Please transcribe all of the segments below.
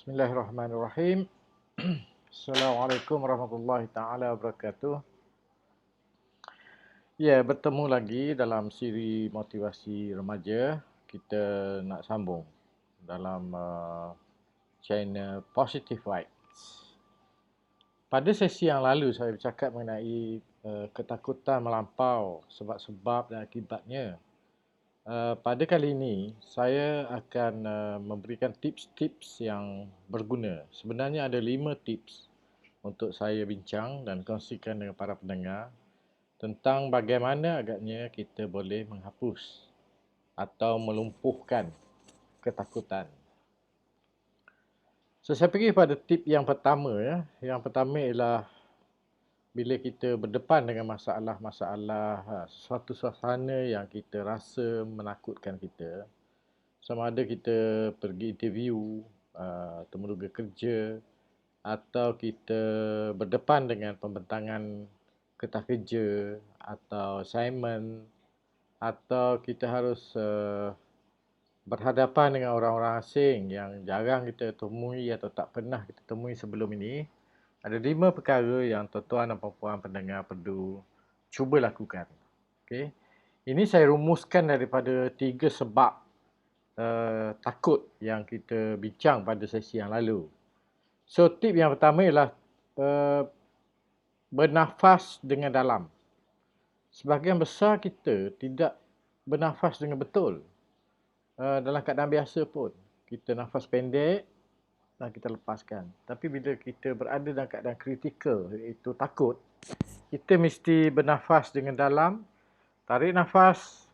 Bismillahirrahmanirrahim. Assalamualaikum warahmatullahi taala wabarakatuh. Ya, bertemu lagi dalam siri motivasi remaja. Kita nak sambung dalam channel Positive Vibes. Pada sesi yang lalu saya bercakap mengenai ketakutan melampau, sebab-sebab dan akibatnya. Pada kali ini, saya akan memberikan tips-tips yang berguna. Sebenarnya ada 5 tips untuk saya bincang dan kongsikan dengan para pendengar tentang bagaimana agaknya kita boleh menghapus atau melumpuhkan ketakutan. So, saya pergi pada tip yang pertama. Yang pertama ialah bila kita berdepan dengan masalah-masalah, suatu suasana yang kita rasa menakutkan kita, sama ada kita pergi interview, temuduga kerja, atau kita berdepan dengan pembentangan kertas kerja atau assignment, atau kita harus berhadapan dengan orang-orang asing yang jarang kita temui atau tak pernah kita temui sebelum ini. Ada 5 perkara yang tuan-tuan dan puan-puan pendengar perlu cuba lakukan. Okay. Ini saya rumuskan daripada 3 sebab takut yang kita bincang pada sesi yang lalu. So, tip yang pertama ialah bernafas dengan dalam. Sebahagian besar kita tidak bernafas dengan betul. Dalam keadaan biasa pun, kita nafas pendek dan kita lepaskan. Tapi bila kita berada dalam keadaan kritikal, iaitu takut, kita mesti bernafas dengan dalam, tarik nafas,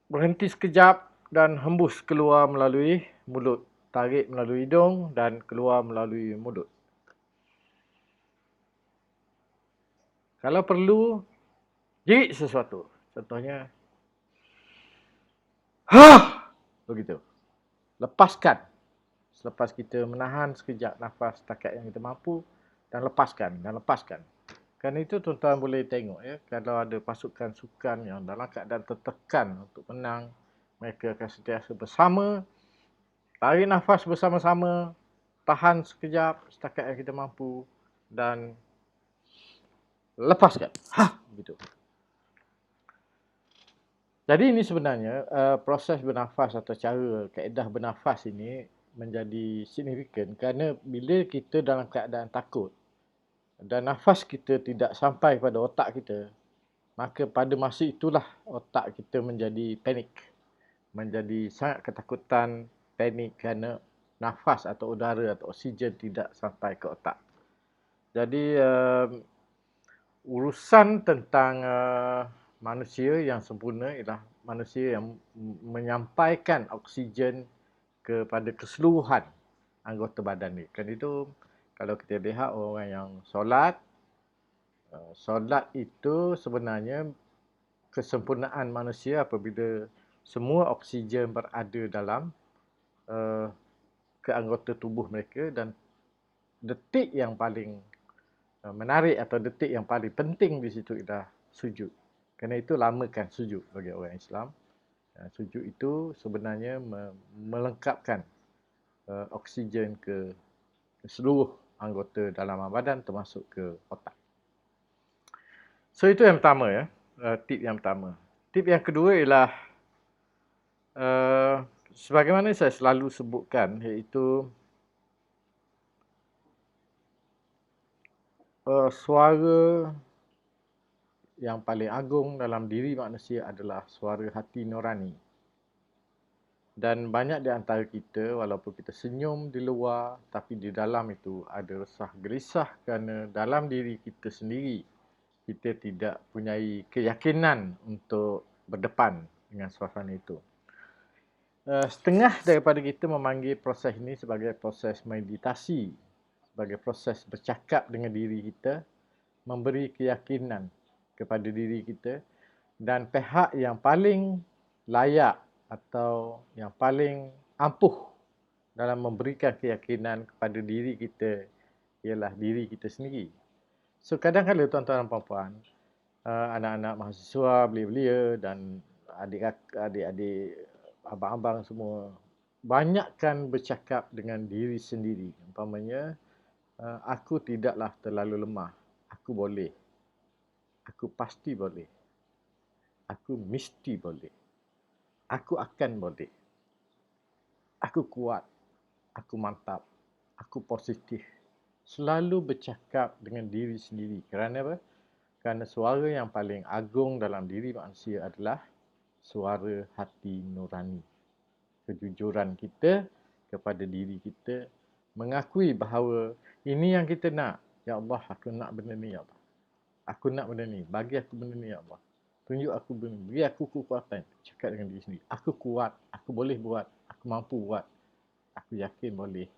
berhenti sekejap dan hembus keluar melalui mulut. Tarik melalui hidung dan keluar melalui mulut. Kalau perlu, jerit sesuatu. Contohnya, begitu. Lepaskan. Selepas kita menahan sekejap nafas setakat yang kita mampu dan lepaskan. Kerana itu tuan-tuan boleh tengok ya, kalau ada pasukan sukan yang dalam keadaan tertekan untuk menang, mereka akan sentiasa bersama, tarik nafas bersama-sama, tahan sekejap setakat yang kita mampu dan lepaskan. Begitu. Jadi ini sebenarnya proses bernafas atau cara kaedah bernafas ini menjadi signifikan kerana bila kita dalam keadaan takut dan nafas kita tidak sampai pada otak kita, maka pada masa itulah otak kita menjadi panik, menjadi sangat ketakutan, panik kerana nafas atau udara atau oksigen tidak sampai ke otak. Jadi urusan tentang manusia yang sempurna ialah manusia yang menyampaikan oksigen kepada keseluruhan anggota badan ni. Kan itu kalau kita lihat orang yang solat, solat itu sebenarnya kesempurnaan manusia apabila semua oksigen berada dalam ke anggota tubuh mereka, dan detik yang paling menarik atau detik yang paling penting di situ ialah sujud. Kerana itu lamakan sujud bagi orang Islam. Sujud itu sebenarnya melengkapkan oksigen ke seluruh anggota dalam badan termasuk ke otak. So itu yang pertama ya, tip yang pertama. Tip yang kedua ialah sebagaimana saya selalu sebutkan, iaitu suara yang paling agung dalam diri manusia adalah suara hati nurani. Dan banyak di antara kita, walaupun kita senyum di luar, tapi di dalam itu ada resah gelisah kerana dalam diri kita sendiri, kita tidak punyai keyakinan untuk berdepan dengan suasana itu. Setengah daripada kita memanggil proses ini sebagai proses meditasi, sebagai proses bercakap dengan diri kita, memberi keyakinan kepada diri kita, dan pihak yang paling layak atau yang paling ampuh dalam memberikan keyakinan kepada diri kita ialah diri kita sendiri. So kadang-kadang tuan-tuan dan puan-puan, anak-anak mahasiswa, belia-belia dan adik-adik, abang-abang semua banyakkan bercakap dengan diri sendiri. Umpamanya, aku tidaklah terlalu lemah. Aku boleh. Aku pasti boleh. Aku mesti boleh. Aku akan boleh. Aku kuat. Aku mantap. Aku positif. Selalu bercakap dengan diri sendiri. Kerana apa? Kerana suara yang paling agung dalam diri manusia adalah suara hati nurani. Kejujuran kita kepada diri kita, mengakui bahawa ini yang kita nak. Ya Allah, aku nak benda ni, ya Allah. Aku nak benda ni. Bagi aku benda ni, ya Allah. Tunjuk aku benda ni. Beri aku kekuatan. Cakap dengan diri sendiri. Aku kuat. Aku boleh buat. Aku mampu buat. Aku yakin boleh.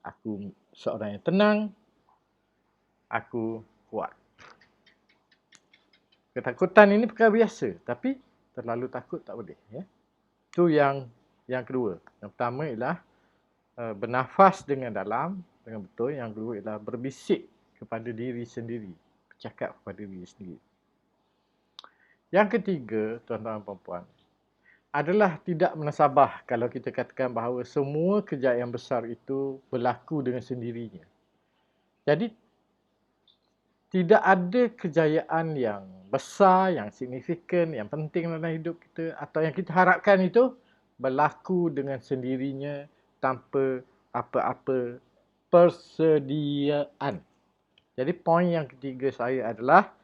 Aku seorang yang tenang. Aku kuat. Ketakutan ini perkara biasa. Tapi terlalu takut tak boleh. Ya? Itu yang kedua. Yang pertama ialah bernafas dengan dalam, dengan betul. Yang kedua ialah berbisik kepada diri sendiri. Bercakap kepada diri sendiri. Yang ketiga, tuan-tuan dan puan-puan, adalah tidak menasabah kalau kita katakan bahawa semua kejayaan besar itu berlaku dengan sendirinya. Jadi, tidak ada kejayaan yang besar, yang signifikan, yang penting dalam hidup kita atau yang kita harapkan itu berlaku dengan sendirinya tanpa apa-apa persediaan. Jadi poin yang ketiga saya adalah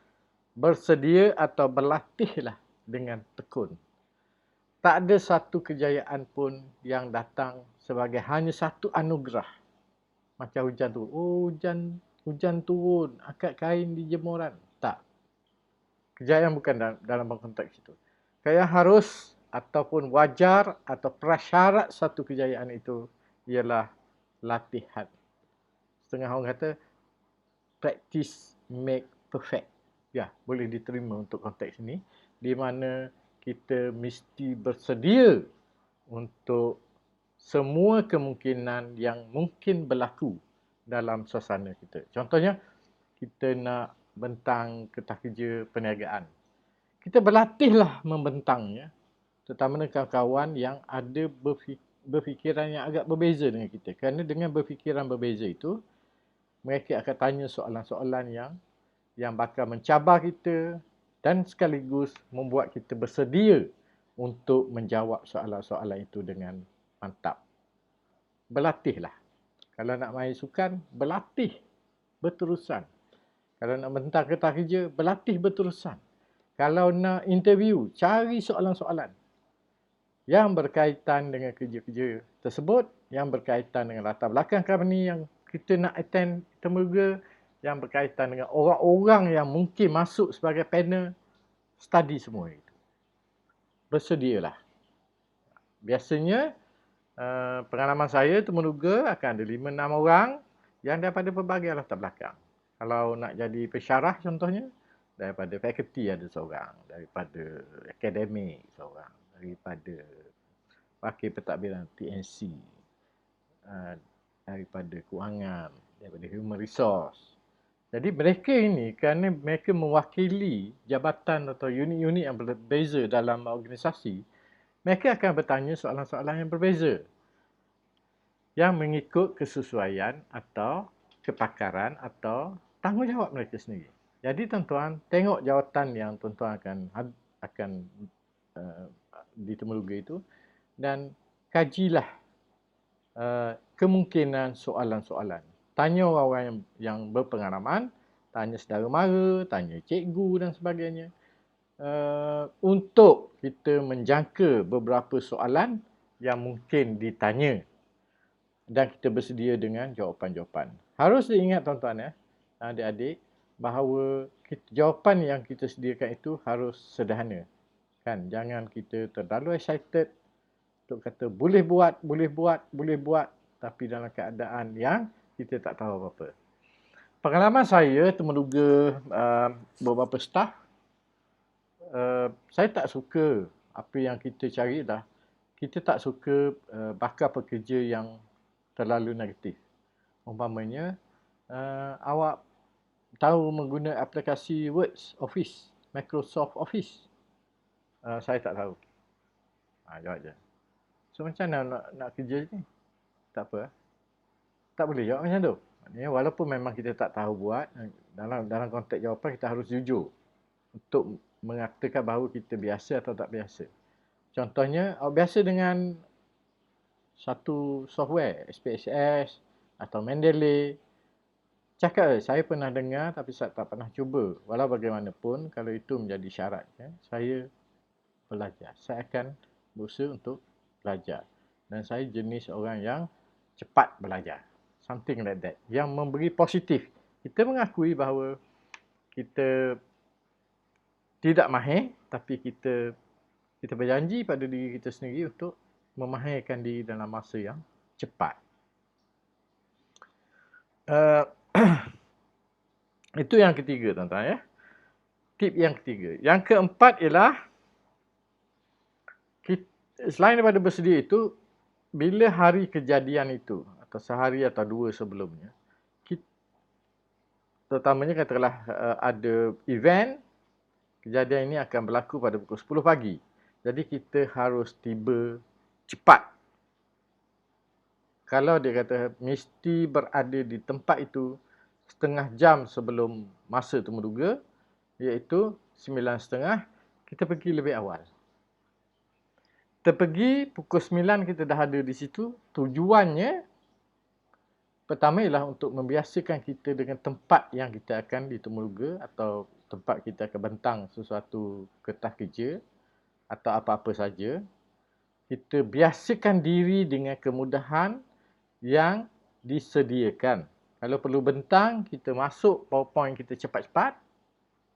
bersedia atau berlatihlah dengan tekun. Tak ada satu kejayaan pun yang datang sebagai hanya satu anugerah. Macam hujan turun. Oh, hujan turun, akad kain di jemuran. Tak. Kejayaan bukan dalam konteks itu. Yang harus ataupun wajar atau prasyarat satu kejayaan itu ialah latihan. Setengah orang kata practice make perfect. Ya, boleh diterima untuk konteks ini. Di mana kita mesti bersedia untuk semua kemungkinan yang mungkin berlaku dalam suasana kita. Contohnya, kita nak bentang kertas kerja perniagaan. Kita berlatihlah membentangnya, terutama dengan kawan-kawan yang ada berfikiran yang agak berbeza dengan kita. Kerana dengan berfikiran berbeza itu, mereka akan tanya soalan-soalan yang bakal mencabar kita dan sekaligus membuat kita bersedia untuk menjawab soalan-soalan itu dengan mantap. Berlatihlah. Kalau nak main sukan, berlatih berterusan. Kalau nak bentang kertas kerja, berlatih berterusan. Kalau nak interview, cari soalan-soalan yang berkaitan dengan kerja-kerja tersebut, yang berkaitan dengan latar belakang company yang kita nak attend temuga, yang berkaitan dengan orang-orang yang mungkin masuk sebagai panel, study semua itu. Bersedialah. Biasanya pengalaman saya temuga akan ada 5-6 orang yang daripada pelbagai latar belakang. Kalau nak jadi pensyarah contohnya, daripada fakulti ada seorang, daripada akademik seorang, daripada wakil pentadbiran TNC, daripada kewangan, daripada human resource. Jadi mereka ini kerana mereka mewakili jabatan atau unit-unit yang berbeza dalam organisasi, mereka akan bertanya soalan-soalan yang berbeza yang mengikut kesesuaian atau kepakaran atau tanggungjawab mereka sendiri. Jadi tuan-tuan, tengok jawatan yang tuan-tuan akan ditemuruga itu dan kajilah kemungkinan soalan-soalan. Tanya orang-orang yang berpengalaman, tanya saudara mara, tanya cikgu dan sebagainya. Untuk kita menjangka beberapa soalan yang mungkin ditanya dan kita bersedia dengan jawapan-jawapan. Harus diingat tuan-tuan ya, adik-adik, bahawa jawapan yang kita sediakan itu harus sederhana. Kan? Jangan kita terlalu excited untuk kata boleh buat, tapi dalam keadaan yang kita tak tahu apa-apa. Pengalaman saya temuduga beberapa staf, saya tak suka apa yang kita cari dah. Kita tak suka bakal pekerja yang terlalu negatif. Umpamanya, awak tahu menggunakan aplikasi Word, Office, Microsoft Office. Saya tak tahu. Jawab je. So macam mana nak kerja ni? Tak apa. Tak boleh jawab macam tu. Maknanya walaupun memang kita tak tahu buat, dalam konteks jawapan kita harus jujur untuk mengatakan bahawa kita biasa atau tak biasa. Contohnya, biasa dengan satu software, SPSS atau Mendeley. Cakap saya pernah dengar tapi saya tak pernah cuba. Walau bagaimanapun, kalau itu menjadi syarat, saya belajar. Saya akan berusaha untuk belajar. Dan saya jenis orang yang cepat belajar. Something like that. Yang memberi positif. Kita mengakui bahawa kita tidak mahir, tapi kita berjanji pada diri kita sendiri untuk memahirkan diri dalam masa yang cepat. Itu yang ketiga, tuan-tuan ya. Tip yang ketiga. Yang keempat ialah selain daripada bersedia itu, bila hari kejadian itu atau sehari atau dua sebelumnya, terutamanya katakanlah ada event, kejadian ini akan berlaku pada pukul 10 pagi. Jadi kita harus tiba cepat. Kalau dia kata mesti berada di tempat itu setengah jam sebelum masa temuduga, iaitu 9.30, kita pergi lebih awal. Kita pergi pukul 9 kita dah ada di situ. Tujuannya pertama ialah untuk membiasakan kita dengan tempat yang kita akan ditemuduga atau tempat kita akan bentang sesuatu kertas kerja atau apa-apa saja. Kita biasakan diri dengan kemudahan yang disediakan. Kalau perlu bentang, kita masuk PowerPoint kita cepat-cepat.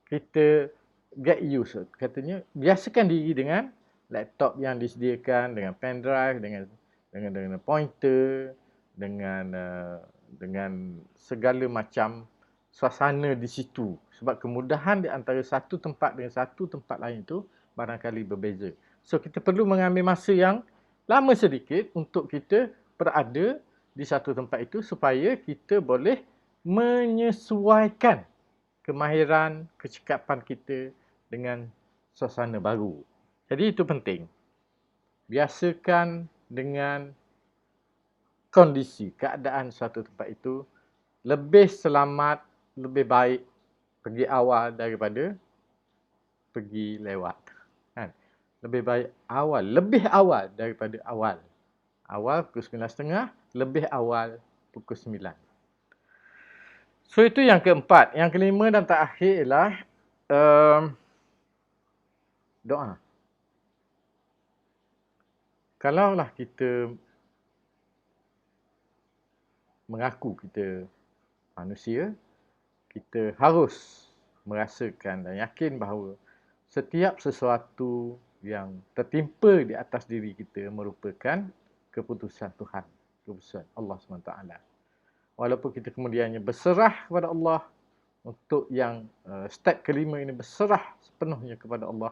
Kita get used. Katanya, biasakan diri dengan laptop yang disediakan, dengan pen drive, dengan pointer, dengan segala macam suasana di situ. Sebab kemudahan di antara satu tempat dengan satu tempat lain itu barangkali berbeza. So kita perlu mengambil masa yang lama sedikit untuk kita berada di satu tempat itu supaya kita boleh menyesuaikan kemahiran, kecekapan kita dengan suasana baru. Jadi itu penting. Biasakan dengan kondisi, keadaan suatu tempat itu lebih selamat, lebih baik pergi awal daripada pergi lewat. Kan? Lebih baik awal, lebih awal daripada awal. Awal pukul 9.30, lebih awal pukul 9. So itu yang keempat. Yang kelima dan terakhir ialah doa. Kalaulah kita mengaku kita manusia, kita harus merasakan dan yakin bahawa setiap sesuatu yang tertimpa di atas diri kita merupakan keputusan Tuhan, keputusan Allah SWT. Walaupun kita kemudiannya berserah kepada Allah, untuk yang step kelima ini berserah sepenuhnya kepada Allah,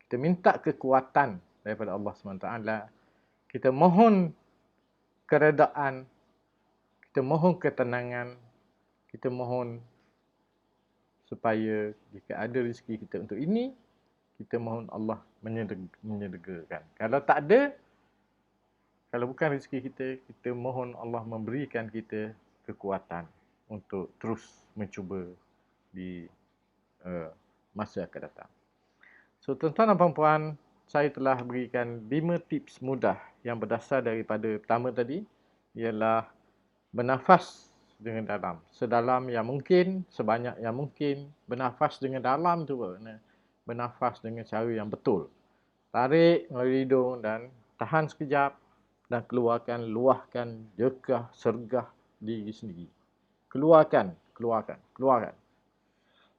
kita minta kekuatan daripada Allah SWT, kita mohon keredaan, kita mohon ketenangan, kita mohon supaya jika ada rezeki kita untuk ini, kita mohon Allah menyederakan. Kalau tak ada, kalau bukan rezeki kita, kita mohon Allah memberikan kita kekuatan untuk terus mencuba di masa akan datang. So tuan-tuan dan puan-puan, saya telah berikan 5 tips mudah yang berdasar daripada pertama tadi, ialah bernafas dengan dalam. Sedalam yang mungkin, sebanyak yang mungkin. Bernafas dengan dalam tu pun. Bernafas dengan cara yang betul. Tarik melalui hidung dan tahan sekejap dan keluarkan, luahkan, jekah, sergah diri sendiri. Keluarkan.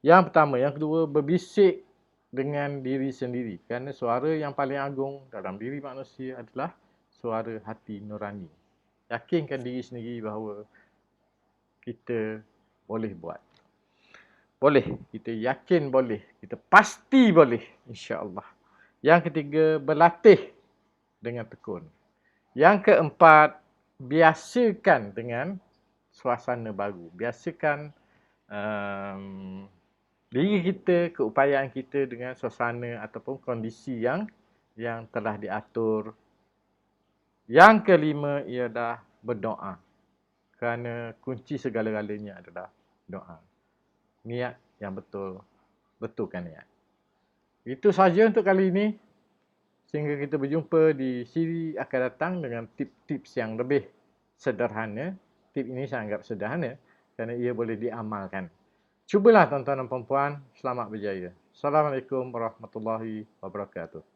Yang pertama. Yang kedua, berbisik dengan diri sendiri. Kerana suara yang paling agung dalam diri manusia adalah suara hati nurani. Yakinkan diri sendiri bahawa kita boleh buat. Boleh. Kita yakin boleh. Kita pasti boleh. InsyaAllah. Yang ketiga, berlatih dengan tekun. Yang keempat, biasakan dengan suasana baru. Biasakan diri kita, keupayaan kita dengan suasana ataupun kondisi yang telah diatur Yang kelima ialah berdoa. Kerana kunci segala-galanya adalah doa. Niat yang betul, betulkan niat. Itu saja untuk kali ini. Sehingga kita berjumpa di siri akan datang dengan tips-tips yang lebih sederhana. Tip ini saya anggap sederhana kerana ia boleh diamalkan. Cubalah tuan-tuan dan puan-puan. Selamat berjaya. Assalamualaikum warahmatullahi wabarakatuh.